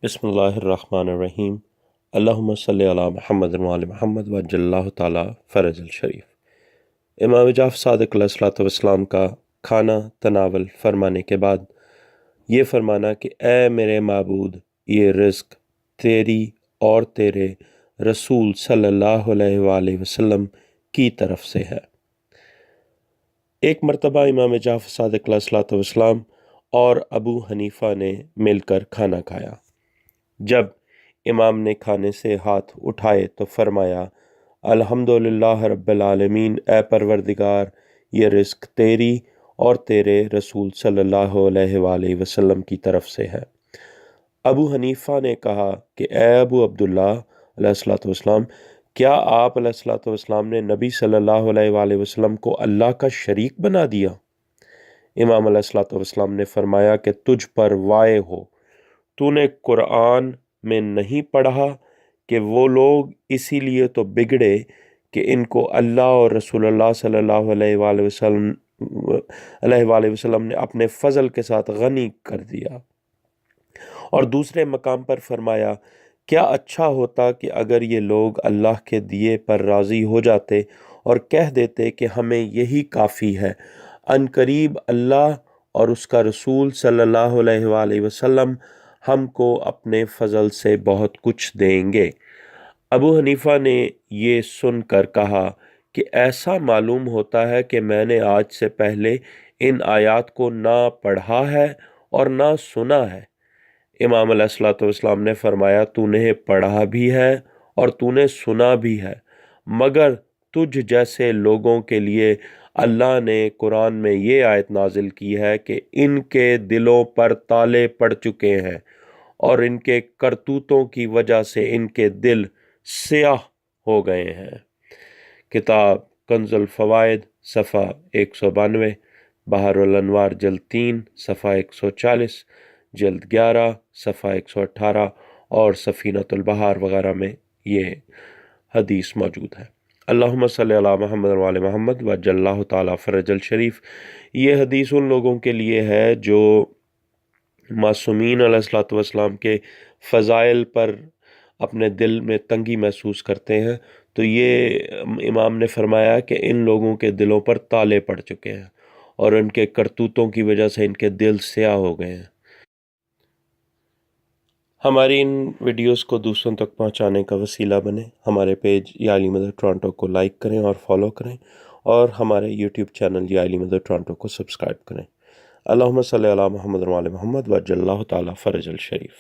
बिस्मिल्लाहिर्रहमानिर्रहीम। अल्लाहुम्मा सल्लि अला मुहम्मद व आलि मुहम्मद वज्जल्लाहु ताला फ़रजल शरीफ। इमाम जाफ़र सादिक़ अलैहिस्सलातु वस्सलाम का खाना तनावल फरमाने के बाद ये फरमाना कि ए मेरे माबूद, ये रिज़्क़ तेरी और तेरे रसूल सल्लल्लाहु अलैहि वसल्लम की तरफ से है। एक मरतबा इमाम जाफ़र सादिक़ अलैहिस्सलातु वस्सलाम और अबू हनीफ़ा ने मिलकर खाना खाया। जब इमाम ने खाने से हाथ उठाए तो फरमाया, अल्हम्दुलिल्लाह रब्बिल आलमीन, ए परवरदिगार, ये रिज़्क़ तेरी और तेरे रसूल सल्लल्लाहु अलैहि वसल्लम की तरफ से है। अबू हनीफ़ा ने कहा कि ए अबू अब्दुल्ला अलैहिस्सलातु वस्सलाम, क्या आप अलैहिस्सलातु वस्सलाम ने नबी सल्लल्लाहु अलैहि वसल्लम को अल्लाह का शरीक बना दिया? इमाम अलैहिस्सलातु वस्सलाम ने फरमाया कि तुझ पर वाए हो, तूने कुरान में नहीं पढ़ा कि वो लोग इसीलिए तो बिगड़े कि इनको अल्लाह और रसूलुल्लाह सल्लल्लाहु अलैहि वसल्लम ने अपने फ़ज़ल के साथ गनी कर दिया। और दूसरे मकाम पर फरमाया, क्या अच्छा होता कि अगर ये लोग अल्लाह के दिए पर राज़ी हो जाते और कह देते कि हमें यही काफ़ी है, अनकरीब अल्लाह और उसका रसूल सल्लल्लाहु अलैहि वसल्लम हमको अपने फ़ज़ल से बहुत कुछ देंगे। अबू हनीफ़ा ने ये सुनकर कहा कि ऐसा मालूम होता है कि मैंने आज से पहले इन आयात को ना पढ़ा है और ना सुना है। इमाम अलैहिस्सलातु वस्सलाम ने फरमाया, तूने पढ़ा भी है और तूने सुना भी है, मगर तुझ जैसे लोगों के लिए अल्लाह ने कुरान में ये आयत नाजिल की है कि इनके दिलों पर ताले पड़ चुके हैं और इनके करतूतों की वजह से इनके दिल स्याह हो गए हैं। किताब कंजुल फ़वाइद सफ़ा 192, बहरुल अनवार जल्द 3 सफ़ा 140, जल्द 11 सफ़ा 118 और सफ़ीनतुल बहार वगैरह में ये हदीस मौजूद है। अल्लाहुम्मा सल्लि अला मुहम्मद व आलि मुहम्मद वज्जल्लाहु ताला फ़रजल शरीफ। ये हदीस उन लोगों के लिए है जो मासूमीन अलैहिस्सलातु वस्सलाम के फ़ज़ाइल पर अपने दिल में तंगी महसूस करते हैं। तो ये इमाम ने फरमाया कि इन लोगों के दिलों पर ताले पड़ चुके हैं और इनके करतूतों की वजह से इनके दिल स्याह हो गए हैं। हमारी इन वीडियोस को दूसरों तक पहुंचाने का वसीला बने। हमारे पेज या अली मदद टोरंटो को लाइक करें और फॉलो करें, और हमारे यूट्यूब चैनल या अली मदद टोरंटो को सब्सक्राइब करें। अल्लाहुम्मा सल्लि अला मुहम्मद व आलि मुहम्मद वज्जल्लाहु ताला फ़रजल शरीफ।